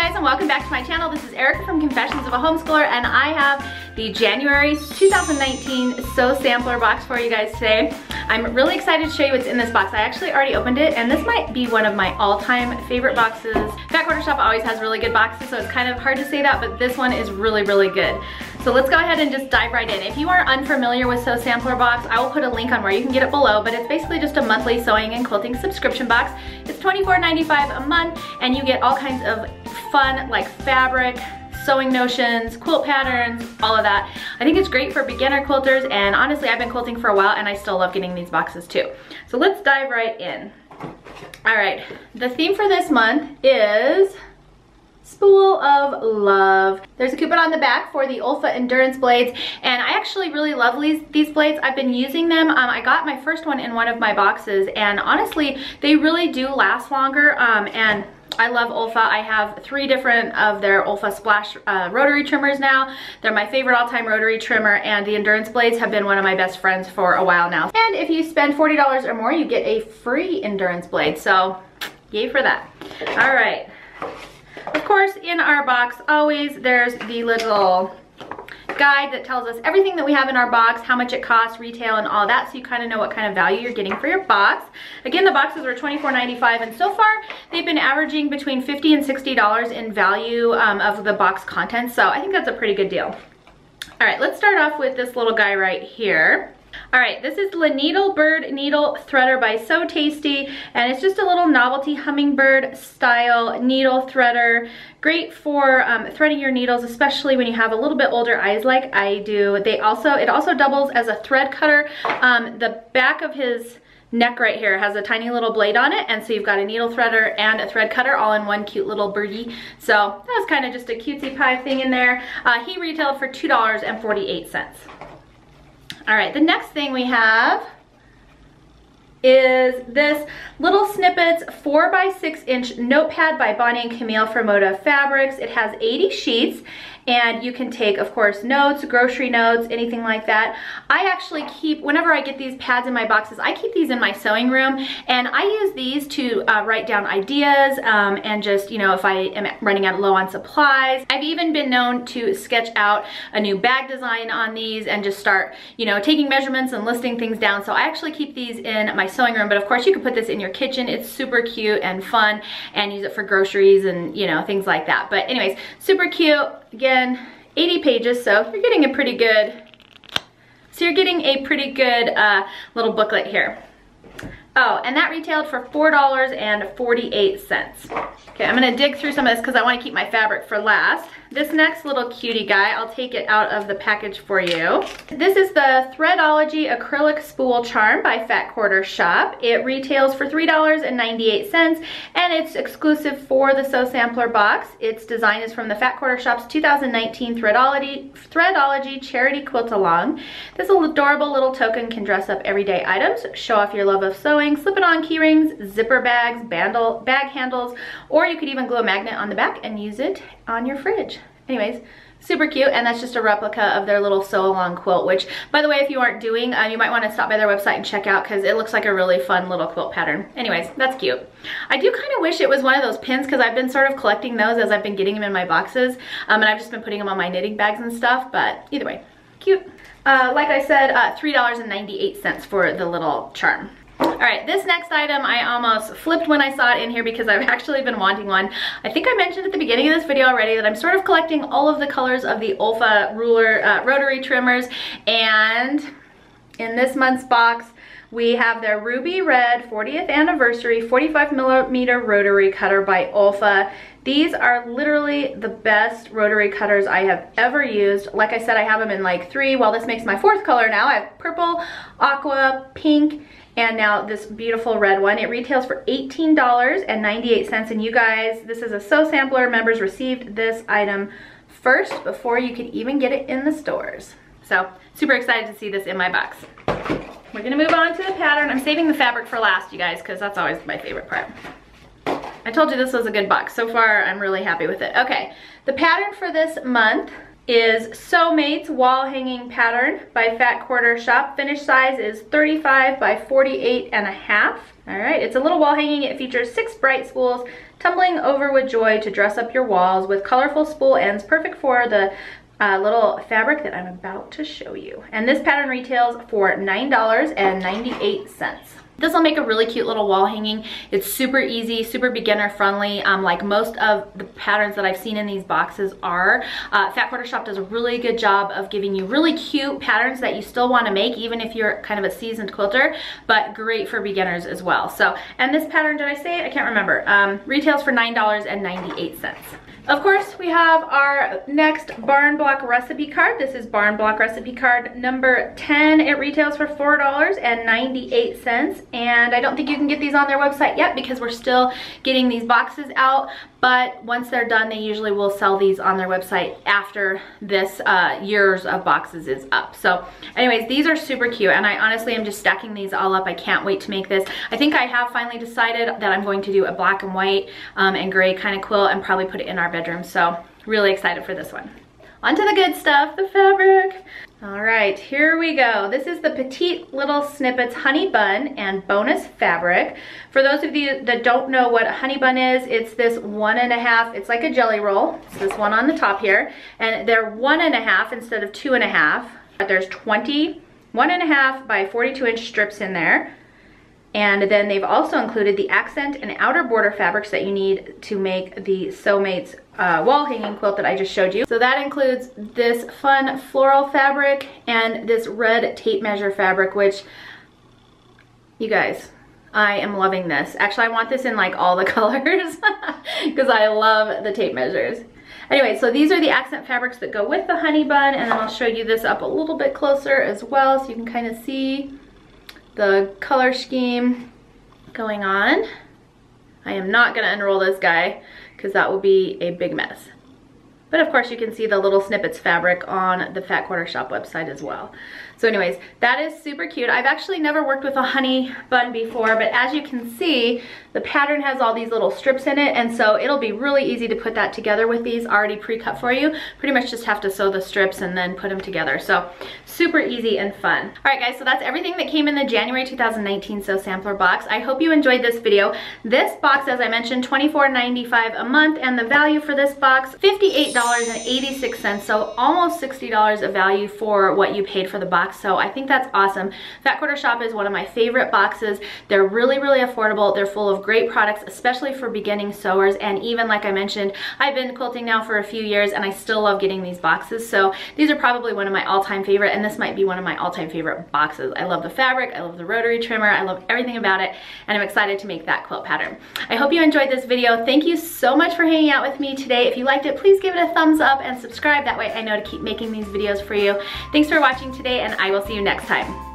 guys, and welcome back to my channel. This is Erica from Confessions of a Homeschooler, and I have the January 2019 Sew Sampler box for you guys today. I'm really excited to show you what's in this box. I actually already opened it, and this might be one of my all-time favorite boxes. Fat Quarter Shop always has really good boxes, so it's kind of hard to say that, but this one is really, really good. So let's go ahead and just dive right in. If you are unfamiliar with Sew Sampler box, I will put a link on where you can get it below, but it's basically just a monthly sewing and quilting subscription box. It's $24.95 a month, and you get all kinds of fun, like fabric, sewing notions, quilt patterns, all of that. I think it's great for beginner quilters, and honestly, I've been quilting for a while, and I still love getting these boxes too. So let's dive right in. All right, the theme for this month is Spool of Love. There's a coupon on the back for the Olfa Endurance blades, and I actually really love these blades. I've been using them. I got my first one in one of my boxes, and honestly, they really do last longer, and I love Olfa. I have 3 different of their Olfa Splash rotary trimmers now. They're my favorite all-time rotary trimmer, and the Endurance blades have been one of my best friends for a while now. And if you spend $40 or more, you get a free Endurance blade, so yay for that. All right. Of course, in our box, always there's the little guide that tells us everything that we have in our box, how much it costs, retail, and all that, so you kind of know what kind of value you're getting for your box. Again, the boxes are $24.95, and so far they've been averaging between $50 and $60 in value of the box contents, so I think that's a pretty good deal. All right, let's start off with this little guy right here. All right, this is the Needle Bird Needle Threader by So Tasty, and it's just a little novelty hummingbird style needle threader. Great for threading your needles, especially when you have a little bit older eyes like I do. It also doubles as a thread cutter. The back of his neck right here has a tiny little blade on it, and so you've got a needle threader and a thread cutter all in one cute little birdie. So that was kind of just a cutesy pie thing in there. He retailed for $2.48. All right, the next thing we have is this little Snippets 4x6 inch notepad by Bonnie and Camille from Moda Fabrics. It has 80 sheets, and you can take, of course, notes, grocery notes, anything like that. I actually keep, whenever I get these pads in my boxes, I keep these in my sewing room, and I use these to write down ideas and just, you know, if I am running out low on supplies. I've even been known to sketch out a new bag design on these and just start, you know, taking measurements and listing things down. So I actually keep these in my sewing room, but of course you could put this in your kitchen. It's super cute and fun, and use it for groceries and, you know, things like that. But anyways, super cute. Again, 80 pages, so you're getting a pretty good, little booklet here. Oh, and that retailed for $4.48. Okay, I'm gonna dig through some of this because I want to keep my fabric for last. This next little cutie guy, I'll take it out of the package for you. This is the THEADOLOGY Acrylic Spool Charm by Fat Quarter Shop. It retails for $3.98, and it's exclusive for the Sew Sampler box. Its design is from the Fat Quarter Shop's 2019 THEADOLOGY Charity Quilt-Along. This adorable little token can dress up everyday items, show off your love of sewing, slip it on key rings, zipper bags, bag handles, or you could even glue a magnet on the back and use it on your fridge. Anyways, super cute, and that's just a replica of their little sew along quilt, which, by the way, if you aren't doing, you might want to stop by their website and check out because it looks like a really fun little quilt pattern. Anyways, that's cute. I do kind of wish it was one of those pins because I've been sort of collecting those as I've been getting them in my boxes, and I've just been putting them on my knitting bags and stuff, but either way, cute. Like I said, $3.98 for the little charm. All right, this next item I almost flipped when I saw it in here because I've actually been wanting one. I think I mentioned at the beginning of this video already that I'm sort of collecting all of the colors of the Olfa rotary trimmers, and in this month's box we have their Ruby Red 40th Anniversary 45mm rotary cutter by Olfa. These are literally the best rotary cutters I have ever used. Like I said, I have them in like 3. Well, this makes my 4th color now. I have purple, aqua, pink, and now this beautiful red one. It retails for $18.98, and you guys, this is a Sew Sampler. Members received this item first before you could even get it in the stores. So super excited to see this in my box. We're gonna move on to the pattern. I'm saving the fabric for last, you guys, because that's always my favorite part. I told you this was a good box. So far, I'm really happy with it. Okay, the pattern for this month is Soulmates Wall Hanging Pattern by Fat Quarter Shop. Finish size is 35 by 48.5. All right, it's a little wall hanging. It features 6 bright spools tumbling over with joy to dress up your walls with colorful spool ends, perfect for the little fabric that I'm about to show you. And this pattern retails for $9.98. This will make a really cute little wall hanging. It's super easy, super beginner friendly, like most of the patterns that I've seen in these boxes are. Fat Quarter Shop does a really good job of giving you really cute patterns that you still want to make even if you're kind of a seasoned quilter, but great for beginners as well. So, and this pattern, did I say it? I can't remember. Retails for $9.98. Of course, we have our next barn block recipe card. This is barn block recipe card number 10. It retails for $4.98, and I don't think you can get these on their website yet because we're still getting these boxes out, but once they're done, they usually will sell these on their website after this years of boxes is up. So anyways, these are super cute, and I honestly am just stacking these all up. I can't wait to make this. I think I have finally decided that I'm going to do a black and white and gray kind of quilt and probably put it in our bedroom. So really excited for this one. On to the good stuff, the fabric. All right, here we go. This is the Petite Little Snippets Honey Bun and Bonus Fabric. For those of you that don't know what a honey bun is, it's this 1.5, it's like a jelly roll. It's this one on the top here, and they're 1.5 instead of 2.5. There's 20 1.5 by 42-inch strips in there. And then they've also included the accent and outer border fabrics that you need to make the Soulmates wall hanging quilt that I just showed you. So that includes this fun floral fabric and this red tape measure fabric, which, you guys, I am loving this. Actually, I want this in like all the colors because I love the tape measures. Anyway, so these are the accent fabrics that go with the honey bun, and then I'll show you this up a little bit closer as well so you can kind of see the color scheme going on. I am not gonna unroll this guy because that will be a big mess. But of course you can see the little snippets fabric on the Fat Quarter Shop website as well. So anyways, that is super cute. I've actually never worked with a honey bun before, but as you can see, the pattern has all these little strips in it, and so it'll be really easy to put that together with these already pre-cut for you. Pretty much just have to sew the strips and then put them together. So super easy and fun. All right guys, so that's everything that came in the January 2019 Sew Sampler box. I hope you enjoyed this video. This box, as I mentioned, $24.95 a month, and the value for this box, $58.86, so almost $60 of value for what you paid for the box. So I think that's awesome. Fat Quarter Shop is one of my favorite boxes. They're really, really affordable. They're full of great products, especially for beginning sewers. And even like I mentioned, I've been quilting now for a few years and I still love getting these boxes. So these are probably one of my all-time favorite, and this might be one of my all-time favorite boxes. I love the fabric, I love the rotary trimmer, I love everything about it, and I'm excited to make that quilt pattern. I hope you enjoyed this video. Thank you so much for hanging out with me today. If you liked it, please give it a thumbs up and subscribe. That way I know to keep making these videos for you. Thanks for watching today, and I will see you next time.